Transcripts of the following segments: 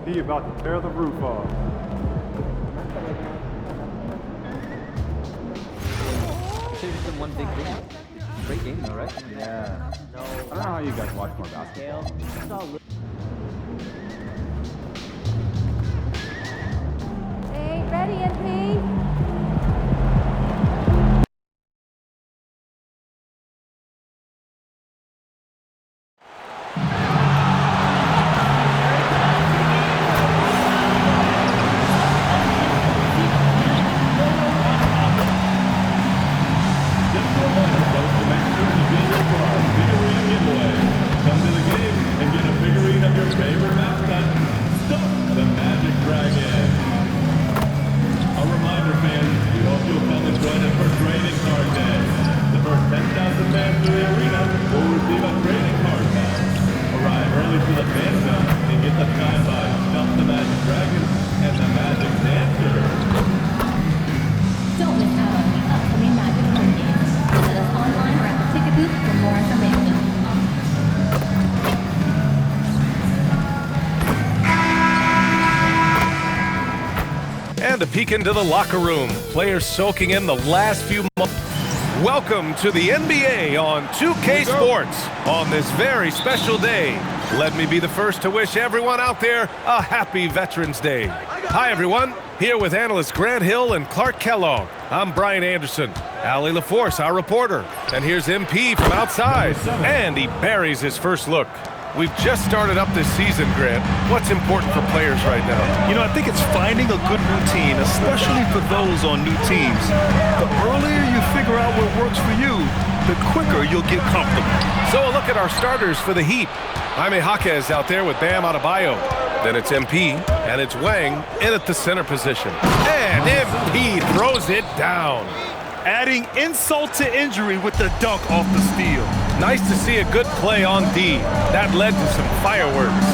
He about to tear the roof off. It's been one big thing. Great game though, right? Yeah. I don't know how you guys watch more basketball. Hey, ready, MP? Don't miss out on the upcoming Magic home games. Visit us online or at the ticket booth for more information. And a peek into the locker room. Players soaking in the last few months. Welcome to the NBA on 2K Sports on this very special day. Let me be the first to wish everyone out there a happy Veterans Day. Hi, everyone. Here with analysts Grant Hill and Clark Kellogg. I'm Brian Anderson. Allie LaForce, our reporter. And here's MP from outside. And he buries his first look. We've just started up this season, Grant. What's important for players right now? You know, I think it's finding a good routine, especially for those on new teams. The earlier you figure out what works for you, the quicker you'll get comfortable. So a look at our starters for the Heat. Jaime Jaquez out there with Bam Adebayo. Then it's MP, and it's Wang in at the center position. And MP throws it down. Adding insult to injury with the dunk off the steal. Nice to see a good play on D. That led to some fireworks.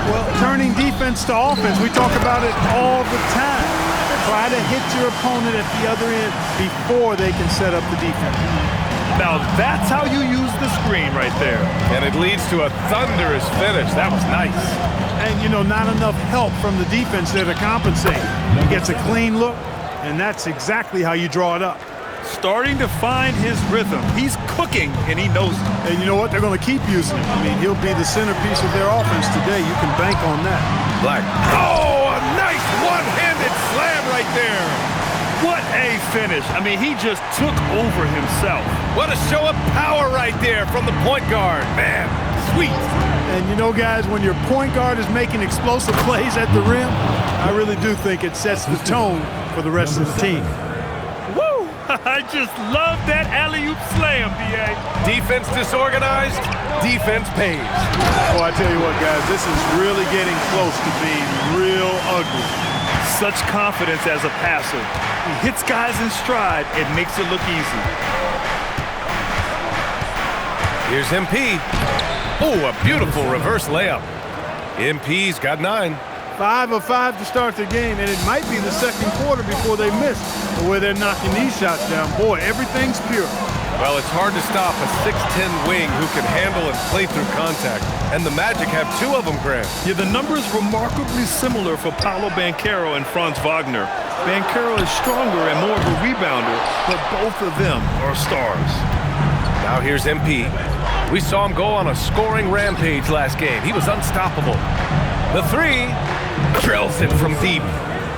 Well, turning defense to offense, we talk about it all the time. Try to hit your opponent at the other end before they can set up the defense. Now that's how you use the screen right there. And it leads to a thunderous finish. That was nice. And, you know, not enough help from the defense there to compensate. He gets a clean look, and that's exactly how you draw it up. Starting to find his rhythm. He's cooking, and he knows it. And you know what? They're going to keep using him. I mean, he'll be the centerpiece of their offense today. You can bank on that. Black. Oh, a nice one-handed slam right there. What a finish. I mean, he just took over himself. What a show of power right there from the point guard. Man, sweet. And you know, guys, when your point guard is making explosive plays at the rim, I really do think it sets the tone for the rest of the team. Woo! I just love that alley-oop slam, B.A. Defense disorganized, defense pays. Oh, I tell you what, guys, this is really getting close to being real ugly. Such confidence as a passer. He hits guys in stride and makes it look easy. Here's MP. Oh, a beautiful reverse layup. MP's got 9. 5 of 5 to start the game, and it might be the second quarter before they miss the way they're knocking these shots down. Boy, everything's pure. Well, it's hard to stop a 6'10 wing who can handle and play through contact. And the Magic have 2 of them, Grant. Yeah, the numbers remarkably similar for Paolo Banchero and Franz Wagner. Banchero is stronger and more of a rebounder, but both of them are stars. Now here's MP. We saw him go on a scoring rampage last game. He was unstoppable. The 3 drills it from deep.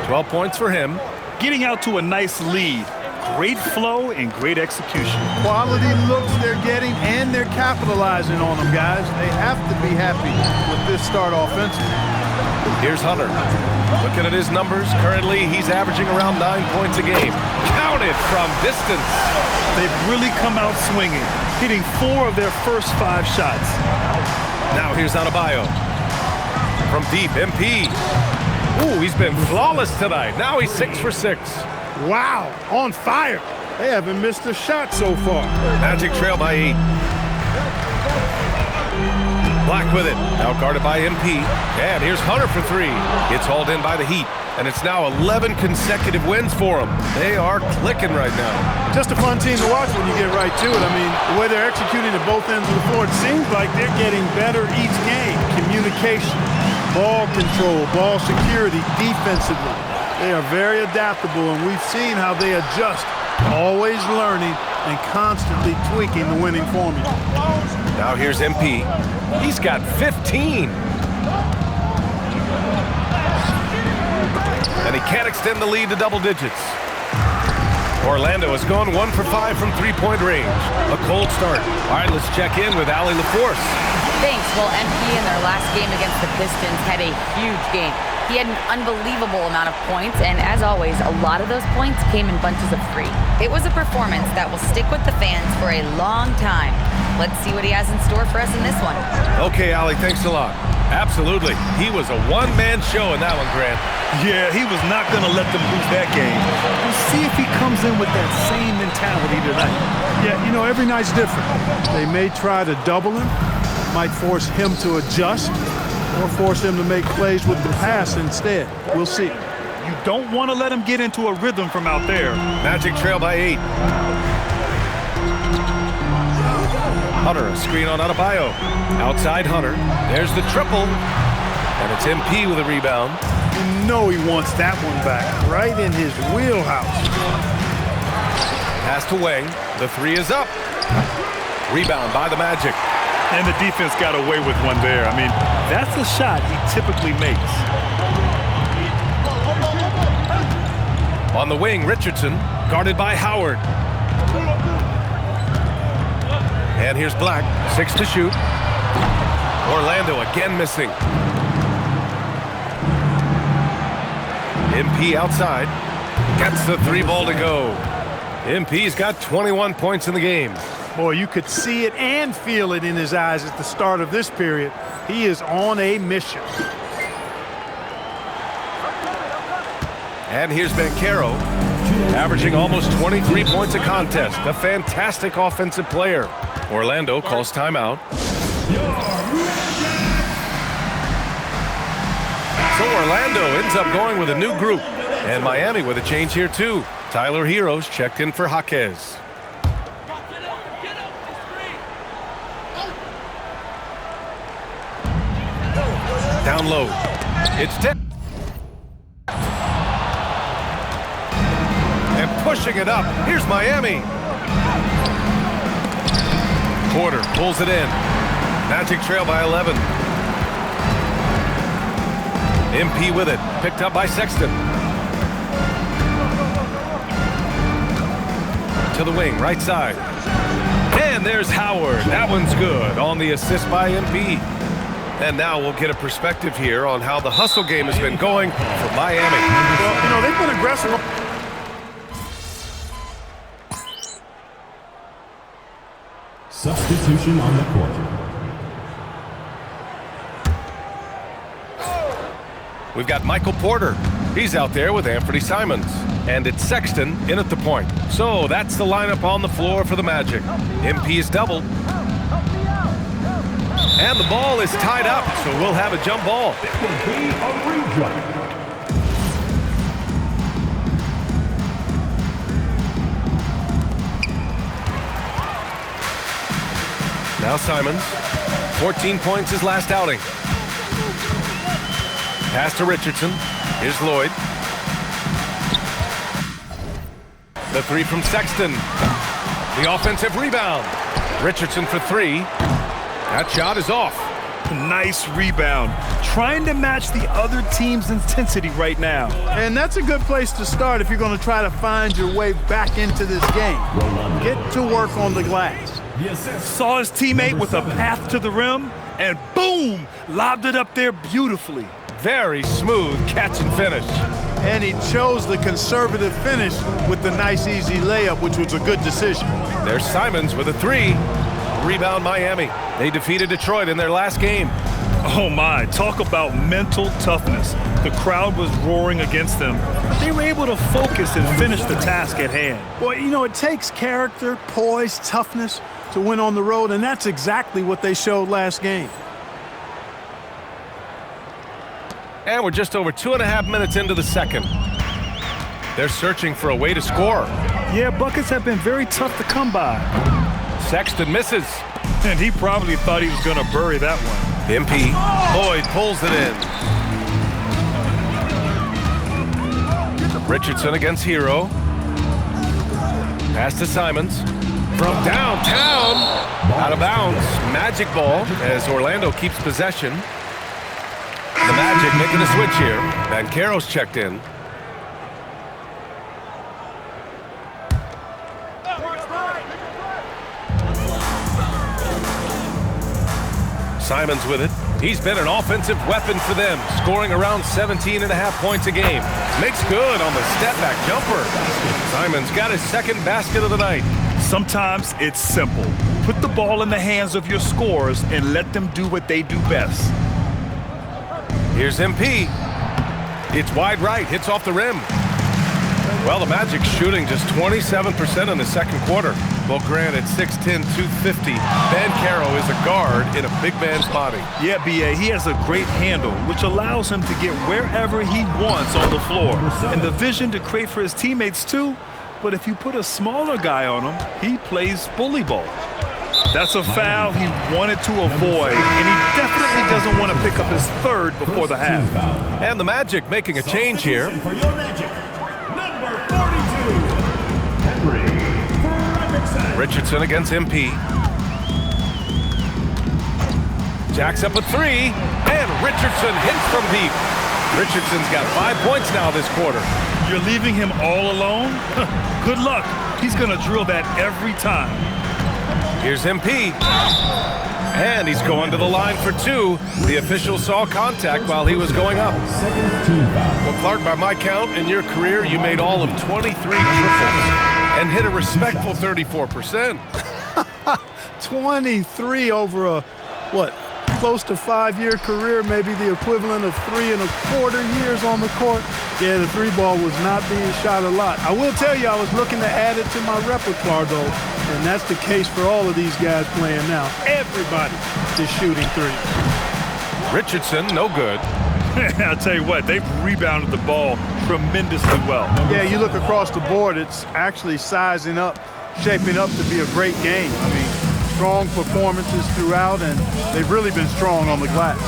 12 points for him. Getting out to a nice lead. Great flow and great execution. Quality looks they're getting, and they're capitalizing on them, guys. They have to be happy with this start offensively. Here's Hunter. Looking at his numbers, currently he's averaging around 9 points a game. Counted from distance. They've really come out swinging, hitting 4 of their first 5 shots. Now here's Adebayo. From deep, MP. Ooh, he's been flawless tonight. Now he's 6 for 6. Wow, on fire. They haven't missed a shot so far. Magic trail by 8. Black with it, now guarded by MP. And here's Hunter for 3. It's hauled in by the Heat, and it's now 11 consecutive wins for them. They are clicking right now. Just a fun team to watch when you get right to it. I mean, the way they're executing at both ends of the floor, it seems like they're getting better each game. Communication, ball control, ball security, defensively. They are very adaptable, and we've seen how they adjust, always learning and constantly tweaking the winning formula. Now here's MP. He's got 15. And he can't extend the lead to double digits. Orlando has gone 1 for 5 from three-point range. A cold start. All right, let's check in with Allie LaForce. Thanks. Well, MP in their last game against the Pistons had a huge game. He had an unbelievable amount of points, and as always, a lot of those points came in bunches of 3. It was a performance that will stick with the fans for a long time. Let's see what he has in store for us in this one. Okay, Allie, thanks a lot. Absolutely. He was a one-man show in that one, Grant. Yeah, he was not going to let them lose that game. We'll see if he comes in with that same mentality tonight. Yeah, you know, every night's different. They may try to double him, might force him to adjust, or force him to make plays with the pass instead. We'll see. You don't want to let him get into a rhythm from out there. Magic trail by 8. Hunter, a screen on Adebayo. Outside Hunter. There's the triple. And it's MP with a rebound. You know he wants that one back, right in his wheelhouse. Pass to Wang. The 3 is up. Rebound by the Magic. And the defense got away with one there. I mean, that's a shot he typically makes. On the wing, Richardson, guarded by Howard. And here's Black, 6 to shoot. Orlando again missing. MP outside, gets the 3 ball to go. MP's got 21 points in the game. Boy, you could see it and feel it in his eyes at the start of this period. He is on a mission. And here's Banchero, averaging almost 23 points a contest. A fantastic offensive player. Orlando calls timeout. So Orlando ends up going with a new group. And Miami with a change here too. Tyler Heroes checked in for Jaquez. Down low. It's 10. And pushing it up. Here's Miami. Porter pulls it in. Magic trail by 11. MP with it. Picked up by Sexton. To the wing, right side. And there's Howard. That one's good on the assist by MP. And now we'll get a perspective here on how the hustle game has been going for Miami. Well, you know, they've been aggressive. Substitution on the court. We've got Michael Porter. He's out there with Anthony Simons. And it's Sexton in at the point. So that's the lineup on the floor for the Magic. MP is doubled. And the ball is tied up, so we'll have a jump ball. It will be a rejump. Now Simons, 14 points his last outing. Pass to Richardson. Here's Lloyd. The 3 from Sexton. The offensive rebound. Richardson for 3. That shot is off. Nice rebound. Trying to match the other team's intensity right now. And that's a good place to start if you're going to try to find your way back into this game. Get to work on the glass. Saw his teammate with a path to the rim, and boom, lobbed it up there beautifully. Very smooth catch and finish. And he chose the conservative finish with the nice, easy layup, which was a good decision. There's Simons with a 3. Rebound Miami. They defeated Detroit in their last game. Oh my, talk about mental toughness. The crowd was roaring against them, but they were able to focus and finish the task at hand. Well, you know, it takes character, poise, toughness to win on the road, and that's exactly what they showed last game. And we're just over 2.5 minutes into the second. They're searching for a way to score. Yeah, buckets have been very tough to come by. Sexton misses. And he probably thought he was going to bury that one. MP. Lloyd pulls it in. Richardson against Hero. Pass to Simons. From downtown. Out of bounds. Magic ball as Orlando keeps possession. The Magic making a switch here. Banchero's checked in. Simons with it. He's been an offensive weapon for them, scoring around 17.5 points a game. Makes good on the step-back jumper. Simons got his second basket of the night. Sometimes it's simple. Put the ball in the hands of your scorers and let them do what they do best. Here's MP. It's wide right, hits off the rim. Well, the Magic shooting just 27% in the second quarter. Well, granted, 6'10", 250. Banchero is a guard in a big man's body. Yeah, B.A., he has a great handle, which allows him to get wherever he wants on the floor. And the vision to create for his teammates, too. But if you put a smaller guy on him, he plays bully ball. That's a foul he wanted to avoid, and he definitely doesn't want to pick up his third before the half. And the Magic making a change here. Richardson against MP. Jacks up a three, and Richardson hits from deep. Richardson's got 5 points now this quarter. You're leaving him all alone? Good luck. He's going to drill that every time. Here's MP. And he's going to the line for two. The official saw contact while he was going up. Well, Clark, by my count, in your career, you made all of 23 triples and hit a respectful 34%. 23 over a, close to 5-year career, maybe the equivalent of 3 1/4 years on the court. Yeah, the three ball was not being shot a lot. I will tell you, I was looking to add it to my repertoire, though, and that's the case for all of these guys playing now. Everybody is shooting three. Richardson, no good. I'll tell you what, they've rebounded the ball tremendously well. Yeah, you look across the board, it's actually sizing up, shaping up to be a great game. I mean, strong performances throughout, and they've really been strong on the glass.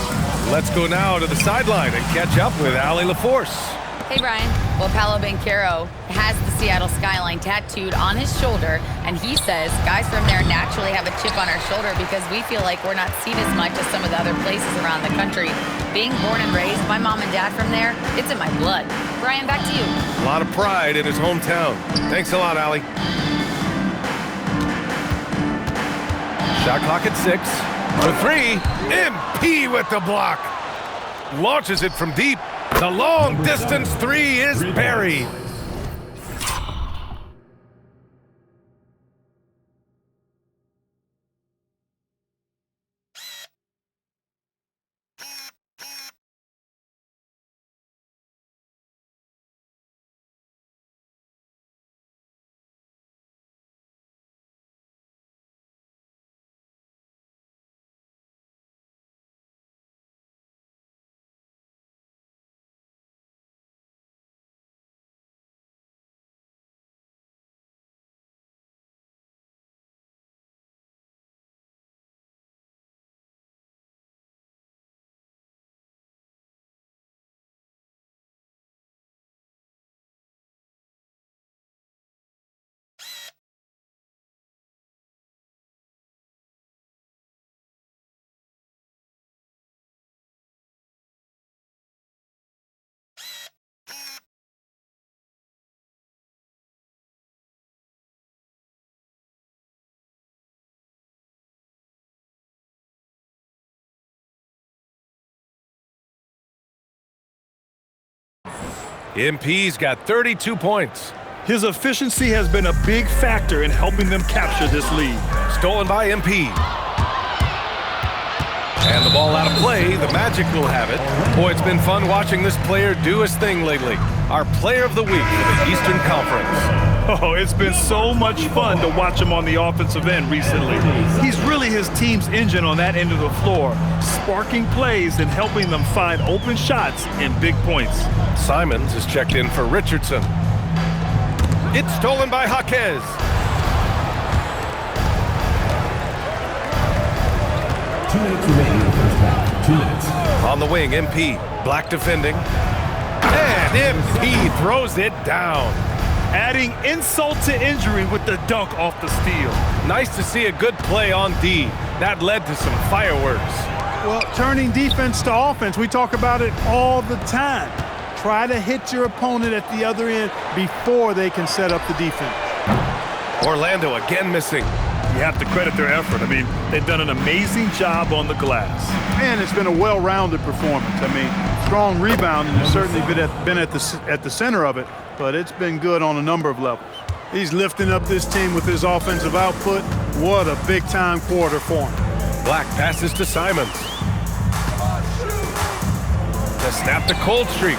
Let's go now to the sideline and catch up with Allie LaForce. Hey, Brian. Well, Paolo Banchero has the Seattle skyline tattooed on his shoulder, and he says guys from there naturally have a chip on our shoulder because we feel like we're not seen as much as some of the other places around the country. Being born and raised, my mom and dad from there, it's in my blood. Brian, back to you. A lot of pride in his hometown. Thanks a lot, Allie. Shot clock at 6. For three, MP with the block. Launches it from deep. The long distance three is buried. MP's got 32 points. His efficiency has been a big factor in helping them capture this lead. Stolen by MP. And the ball out of play. The Magic will have it. Boy, it's been fun watching this player do his thing lately. Our player of the week for the Eastern Conference. Oh, it's been so much fun to watch him on the offensive end recently. He's really his team's engine on that end of the floor, sparking plays and helping them find open shots and big points. Simons is checked in for Richardson. It's stolen by Jaquez. 2 minutes remaining in the first half. 2 minutes. On the wing, MP. Black defending. And MP throws it down. Adding insult to injury with the dunk off the steal. Nice to see a good play on D. That led to some fireworks. Well, turning defense to offense, we talk about it all the time. Try to hit your opponent at the other end before they can set up the defense. Orlando again missing. You have to credit their effort. I mean, they've done an amazing job on the glass. And it's been a well-rounded performance. I mean, strong rebounding has certainly been at the center of it, but it's been good on a number of levels. He's lifting up this team with his offensive output. What a big-time quarter for him. Black passes to Simons. To snap the cold streak.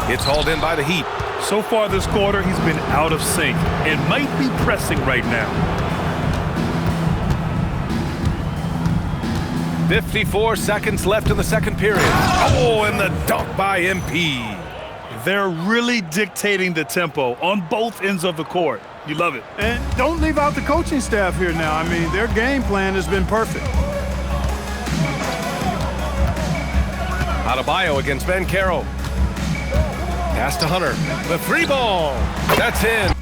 It's hauled in by the Heat. So far this quarter, he's been out of sync and might be pressing right now. 54 seconds left in the second period. Oh, and the dunk by MP. They're really dictating the tempo on both ends of the court. You love it. And don't leave out the coaching staff here now. I mean, their game plan has been perfect. Adebayo against Ben Carroll. Pass to Hunter. The 3 ball. That's in.